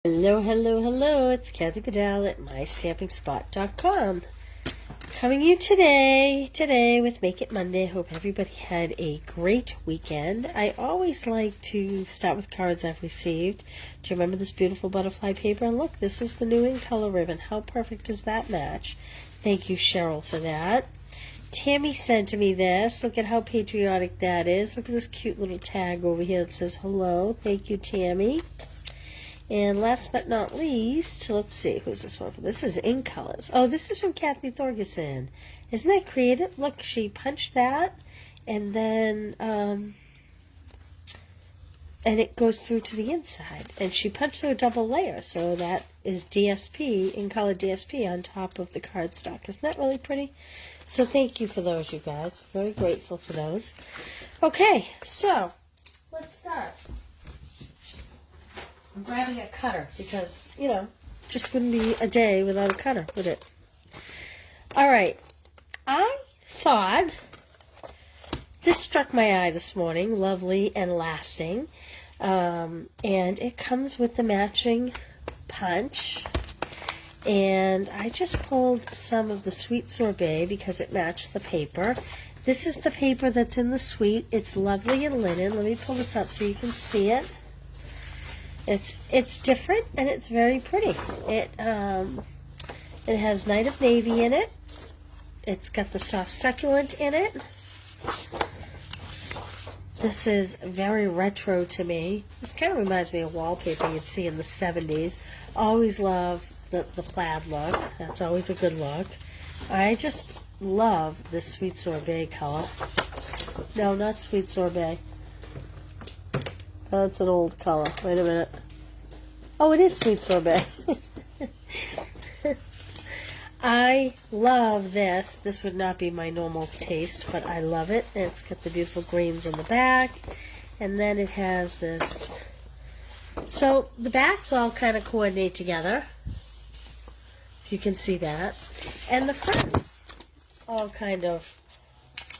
Hello, hello, hello. It's Kathy Bedell at MyStampingSpot.com. Coming you today with Make It Monday. Hope everybody had a great weekend. I always like to start with cards I've received. Do you remember this beautiful butterfly paper? And look, this is the new In Color ribbon. How perfect does that match? Thank you, Cheryl, for that. Tammy sent me this. Look at how patriotic that is. Look at this cute little tag over here that says hello. Thank you, Tammy. And last but not least, let's see, who's this one from? This is In Colors. Oh, this is from Kathy Thorgerson. Isn't that creative? Look, she punched that, and then, and it goes through to the inside. And she punched through a double layer, so that is DSP, In Color DSP, on top of the cardstock. Isn't that really pretty? So thank you for those, you guys. Very grateful for those. Okay, so let's start. I'm grabbing a cutter because, just wouldn't be a day without a cutter, would it? All right. I thought this struck my eye this morning, lovely and lasting. And it comes with the matching punch. And I just pulled some of the Sweet Sorbet because it matched the paper. This is the paper that's in the Sweet. It's lovely and linen. Let me pull this up so you can see it. It's different and it's very pretty. It has Night of Navy in it. It's got the soft succulent in it. This is very retro to me. This kind of reminds me of wallpaper you'd see in the 70s. Always love the plaid look. That's always a good look. I just love this Sweet Sorbet color. No, not Sweet Sorbet. That's an old color. Wait a minute. Oh, it is Sweet Sorbet. I love this. This would not be my normal taste, but I love it. And it's got the beautiful greens on the back. And then it has this. So the backs all kind of coordinate together. If you can see that. And the fronts all kind of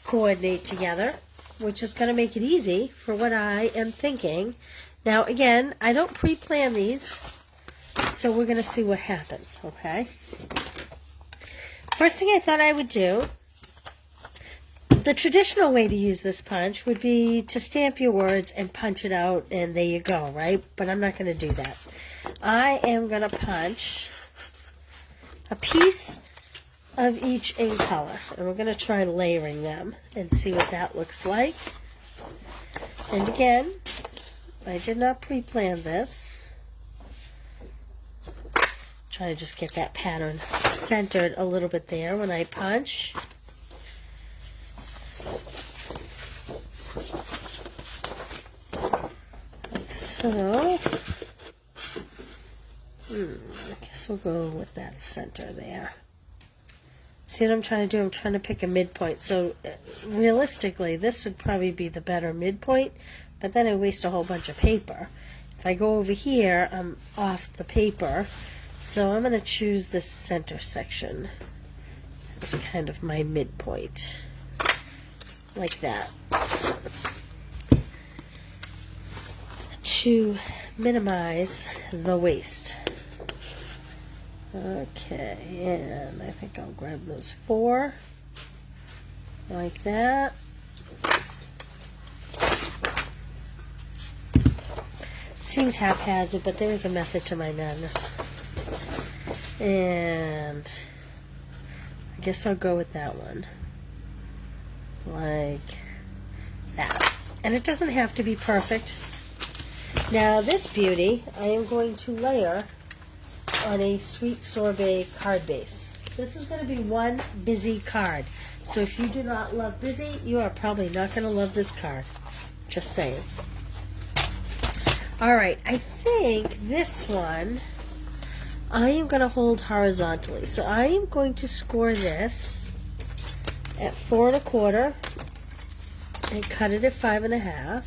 coordinate together, which is going to make it easy for what I am thinking. Now, again, I don't pre-plan these, so we're going to see what happens, okay? First thing I thought I would do, the traditional way to use this punch would be to stamp your words and punch it out, and there you go, right? But I'm not going to do that. I am going to punch a piece of each In Color, and we're going to try layering them and see what that looks like. And again, I did not pre-plan this. Try to just get that pattern centered a little bit there when I punch. Like so. I guess we'll go with that center there. See what I'm trying to do? I'm trying to pick a midpoint. So realistically, this would probably be the better midpoint, but then I waste a whole bunch of paper. If I go over here, I'm off the paper. So I'm going to choose this center section as kind of my midpoint. Like that. To minimize the waste. Okay, and I think I'll grab those 4 like that. Seems haphazard, but there is a method to my madness. And I guess I'll go with that one. Like that. And it doesn't have to be perfect. Now this beauty, I am going to layer on a Sweet Sorbet card base. This is going to be one busy card. So if you do not love busy, you are probably not going to love this card. Just saying. Alright, I think this one I am going to hold horizontally. So I am going to score this at 4 1/4 and cut it at 5 1/2.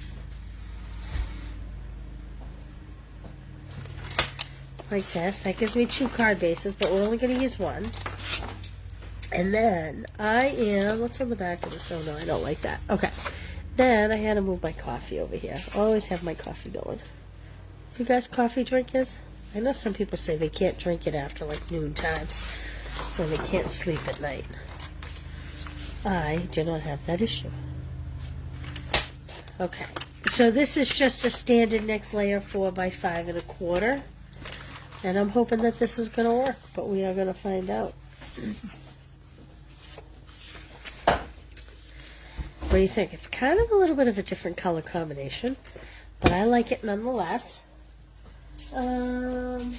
Like this. That gives me 2 card bases, but we're only going to use one. And then I am, what's on the back of this? Oh no, I don't like that. Okay. Then I had to move my coffee over here. I always have my coffee going. You guys coffee drinkers? I know some people say they can't drink it after like noontime when they can't sleep at night. I do not have that issue. Okay, so this is just a standard next layer 4x5 1/4, and I'm hoping that this is going to work, but we are going to find out. What do you think? It's kind of a little bit of a different color combination, but I like it nonetheless. I'm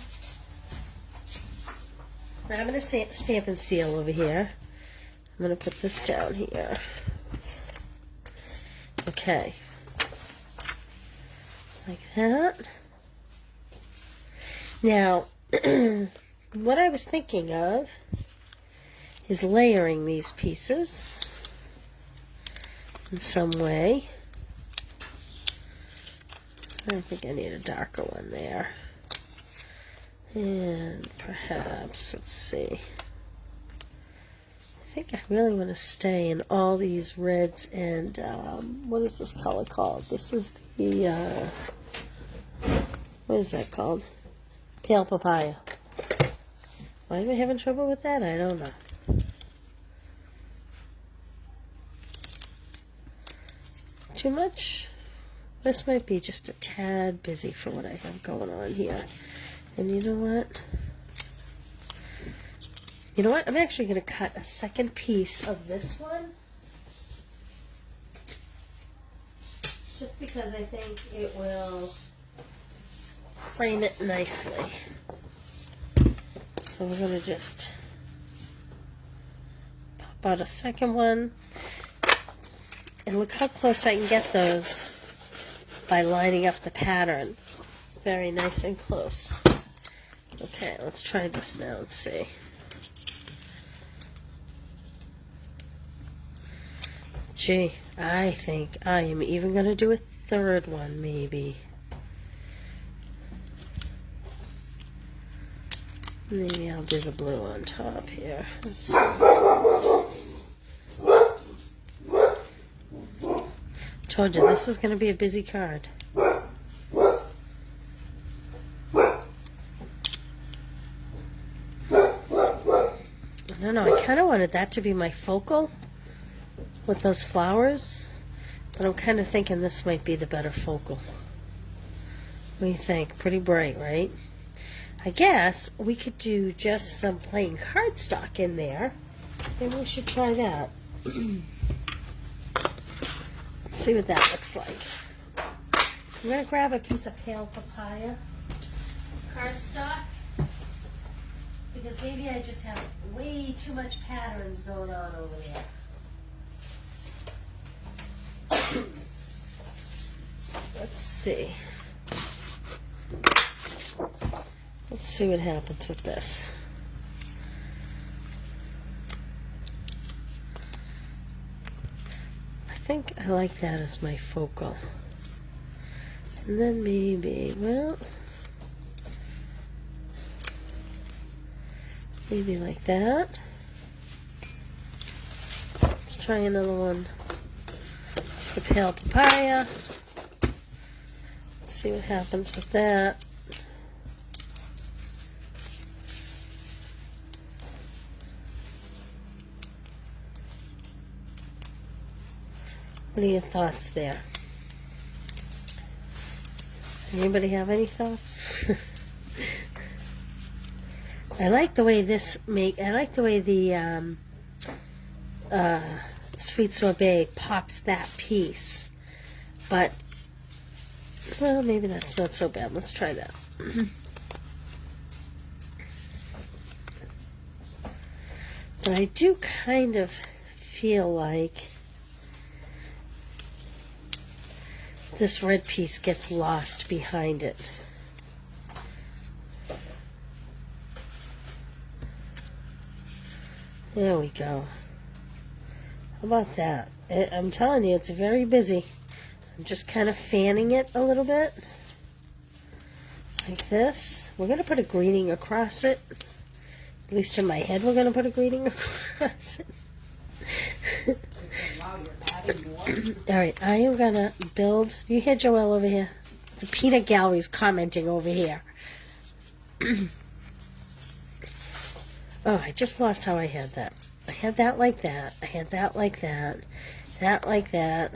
going to stamp and seal over here. I'm going to put this down here. Okay. Like that. Now, what I was thinking of is layering these pieces in some way. I think I need a darker one there. And perhaps, let's see. I think I really want to stay in all these reds and, what is this color called? This is the, what is that called? Pale papaya. Why am I having trouble with that? I don't know. Too much? This might be just a tad busy for what I have going on here. And you know what? You know what? I'm actually going to cut a second piece of this one. Just because I think it will frame it nicely. So we're going to just pop out a second one. And look how close I can get those by lining up the pattern. Very nice and close. Okay, let's try this now and see. Gee, I think I am even going to do a third one, maybe. Maybe I'll do the blue on top here. Let's see. Told you this was going to be a busy card. I don't know, I kind of wanted that to be my focal with those flowers, but I'm kind of thinking this might be the better focal. What do you think? Pretty bright, right? I guess we could do just some plain cardstock in there. Maybe we should try that. Let's see what that looks like. I'm going to grab a piece of pale papaya cardstock, because maybe I just have way too much patterns going on over there. Let's see. Let's see what happens with this. I think I like that as my focal. And then maybe, well, maybe like that. Let's try another one. The pale papaya. Let's see what happens with that. What are your thoughts there? Anybody have any thoughts? I like the way I like the way the sweet sorbet pops that piece, but well, maybe that's not so bad. Let's try that. But I do kind of feel like this red piece gets lost behind it. There we go. How about that? I'm telling you, it's very busy. I'm just kind of fanning it a little bit. Like this. We're going to put a greeting across it. At least in my head, we're going to put a greeting across it. Alright, I am going to build... You hear Joelle over here? The peanut gallery's commenting over here. Oh, I just lost how I had that. I had that like that. I had that like that. That like that.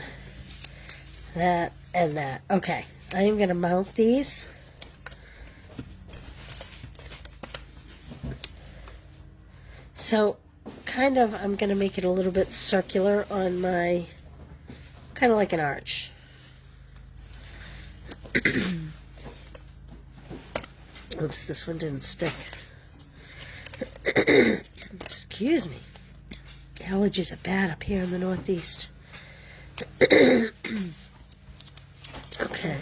That and that. Okay. I am going to mount these. So, kind of, I'm going to make it a little bit circular on my, kind of like an arch. Oops, this one didn't stick. Excuse me. Allergies are bad up here in the Northeast. Okay.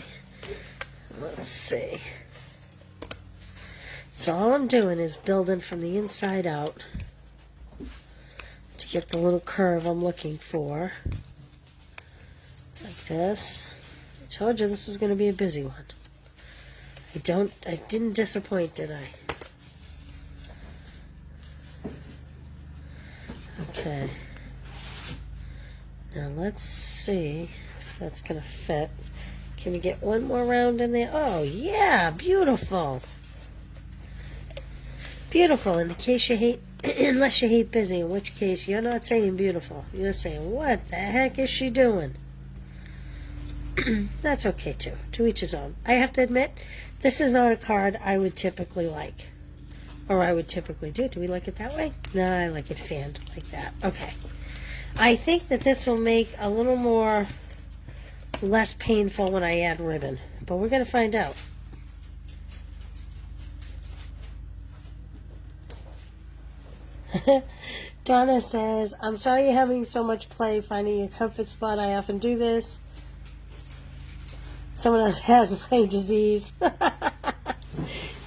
Let's see. So all I'm doing is building from the inside out to get the little curve I'm looking for. Like this. I told you this was going to be a busy one. I didn't disappoint, did I? Okay. Now let's see if that's going to fit. Can we get one more round in there? Oh, yeah, beautiful. Beautiful, in the case you hate, unless you hate busy, in which case you're not saying beautiful. You're saying, what the heck is she doing? That's okay, too. To each his own. I have to admit, this is not a card I would typically like. Or I would typically do. Do we like it that way? No, I like it fanned like that. Okay. I think that this will make a little more less painful when I add ribbon. But we're going to find out. Donna says, I'm sorry you're having so much play finding a comfort spot. I often do this. Someone else has my disease.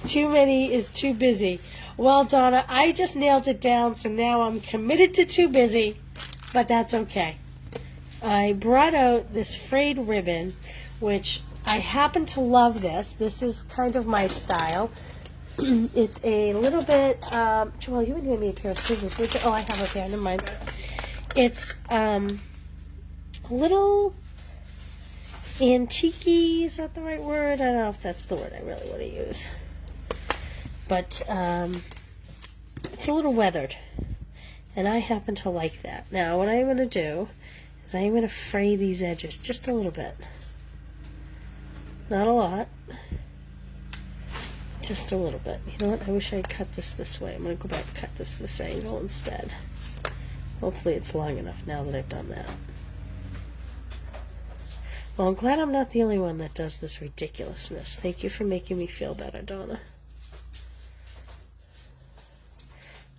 Too many is too busy. Well, Donna, I just nailed it down, so now I'm committed to too busy, but that's okay. I brought out this frayed ribbon, which I happen to love this. This is kind of my style. It's a little bit, Joelle, you would hand me a pair of scissors, would you? Oh, I have a pair, never mind. It's a little antique-y, is that the right word? I don't know if that's the word I really want to use. But it's a little weathered, and I happen to like that. Now, what I'm going to do is I'm going to fray these edges just a little bit. Not a lot. Just a little bit. You know what? I wish I had cut this way. I'm going to go back and cut this angle instead. Hopefully it's long enough now that I've done that. Well, I'm glad I'm not the only one that does this ridiculousness. Thank you for making me feel better, Donna.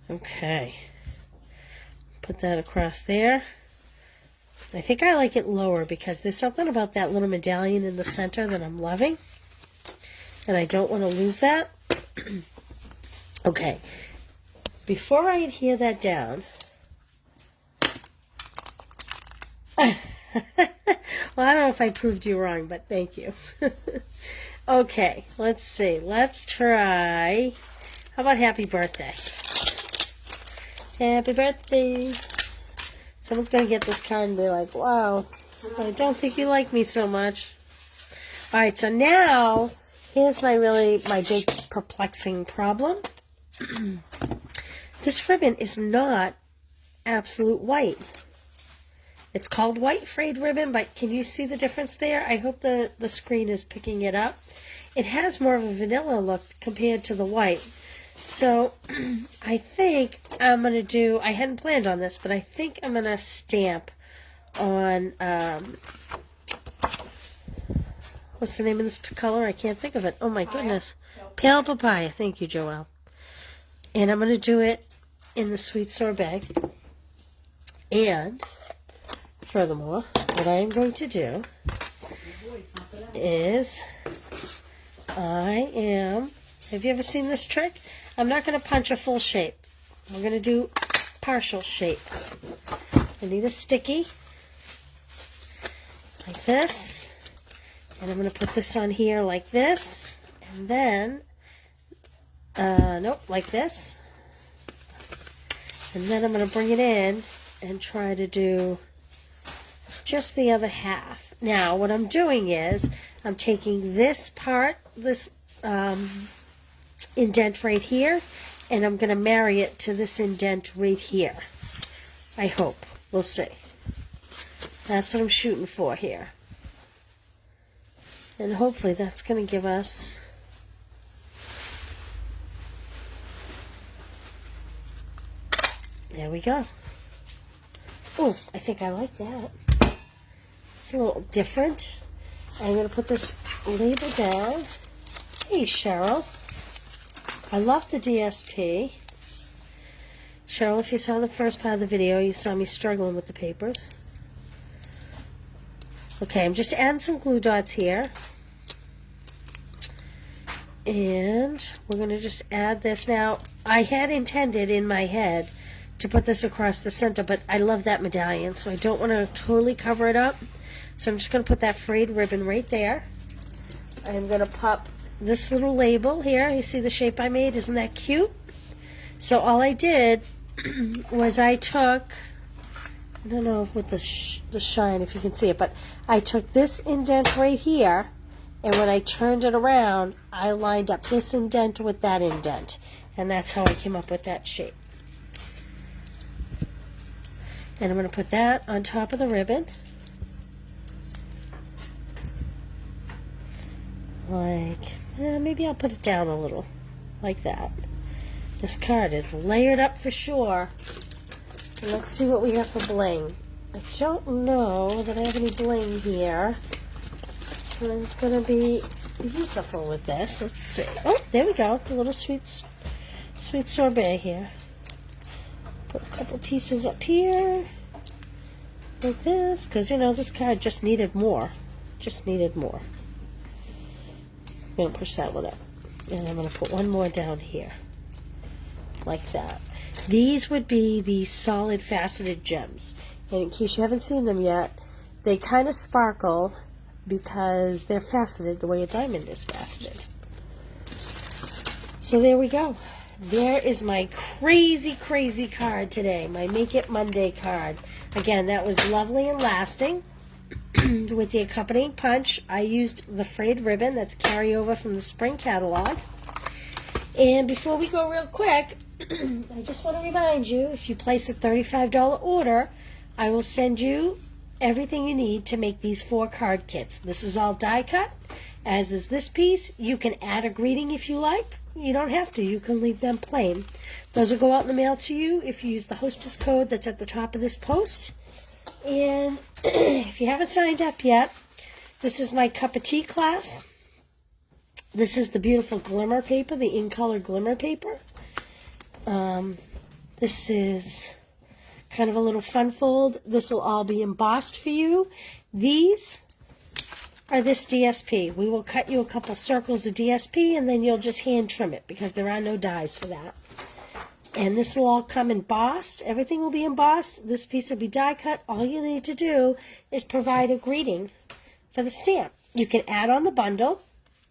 Okay. Put that across there. I think I like it lower because there's something about that little medallion in the center that I'm loving. And I don't want to lose that. Okay. Before I adhere that down... Well, I don't know if I proved you wrong, but thank you. Okay, let's see. Let's try... How about happy birthday? Happy birthday. Someone's going to get this card and be like, wow, I don't think you like me so much. All right, so now... Here's my big perplexing problem. This ribbon is not absolute white. It's called white frayed ribbon, but can you see the difference there? I hope the screen is picking it up. It has more of a vanilla look compared to the white. So I think I'm going to do, I hadn't planned on this, but I think I'm going to stamp on, what's the name of this color? I can't think of it. Oh my goodness. Pale papaya. Thank you, Joelle. And I'm going to do it in the sweet sorbet. And furthermore, what I am going to do is have you ever seen this trick? I'm not going to punch a full shape. I'm going to do partial shape. I need a sticky like this. And I'm going to put this on here like this. And then, nope, like this. And then I'm going to bring it in and try to do just the other half. Now, what I'm doing is I'm taking this part, this indent right here, and I'm going to marry it to this indent right here. I hope. We'll see. That's what I'm shooting for here. And hopefully that's going to give us there we go. Oh, I think I like that. It's a little different. I'm going to put this label down. Hey, Cheryl. I love the DSP. Cheryl, if you saw the first part of the video, you saw me struggling with the papers. Okay, I'm just adding some glue dots here. And we're going to just add this. Now, I had intended in my head to put this across the center, but I love that medallion, so I don't want to totally cover it up. So I'm just going to put that frayed ribbon right there. I'm going to pop this little label here. You see the shape I made? Isn't that cute? So all I did was I took, I don't know with the shine if you can see it, but I took this indent right here, and when I turned it around, I lined up this indent with that indent, and that's how I came up with that shape. And I'm going to put that on top of the ribbon. Like, maybe I'll put it down a little, like that. This card is layered up for sure. And let's see what we have for bling. I don't know that I have any bling here. It's going to be beautiful with this. Let's see. Oh, there we go. A little sweet sorbet here. Put a couple pieces up here. Like this. Because, you know, this card just needed more. Just needed more. I'm going to push that one up. And I'm going to put one more down here. Like that. These would be the solid faceted gems. And in case you haven't seen them yet, they kind of sparkle because they're faceted the way a diamond is faceted. So there we go. There is my crazy, crazy card today. My Make It Monday card. Again, that was lovely and lasting. With the accompanying punch, I used the frayed ribbon that's carryover from the spring catalog. And before we go real quick, I just want to remind you, if you place a $35 order, I will send you everything you need to make these 4 card kits. This is all die cut, as is this piece. You can add a greeting if you like. You don't have to. You can leave them plain. Those will go out in the mail to you if you use the hostess code that's at the top of this post. And if you haven't signed up yet, this is my cup of tea class. This is the beautiful glimmer paper, the in color glimmer paper. This is kind of a little fun fold. This will all be embossed for you. These are this DSP. We will cut you a couple circles of DSP and then you'll just hand trim it because there are no dies for that. And this will all come embossed. Everything will be embossed. This piece will be die cut. All you need to do is provide a greeting for the stamp. You can add on the bundle.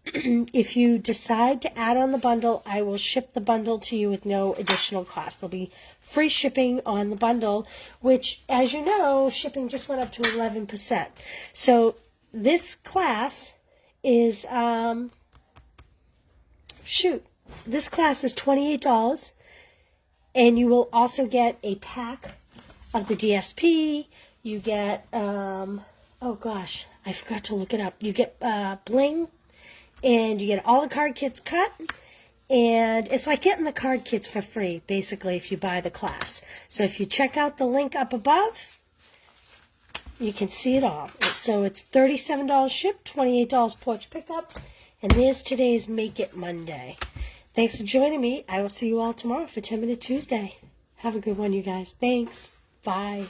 If you decide to add on the bundle, I will ship the bundle to you with no additional cost. There'll be free shipping on the bundle, which, as you know, shipping just went up to 11%. So this class is, this class is $28, and you will also get a pack of the DSP. You get, oh gosh, I forgot to look it up. You get bling. And you get all the card kits cut, and it's like getting the card kits for free, basically, if you buy the class. So if you check out the link up above, you can see it all. So it's $37 shipped, $28 porch pickup, and there's today's Make It Monday. Thanks for joining me. I will see you all tomorrow for 10 Minute Tuesday. Have a good one, you guys. Thanks. Bye.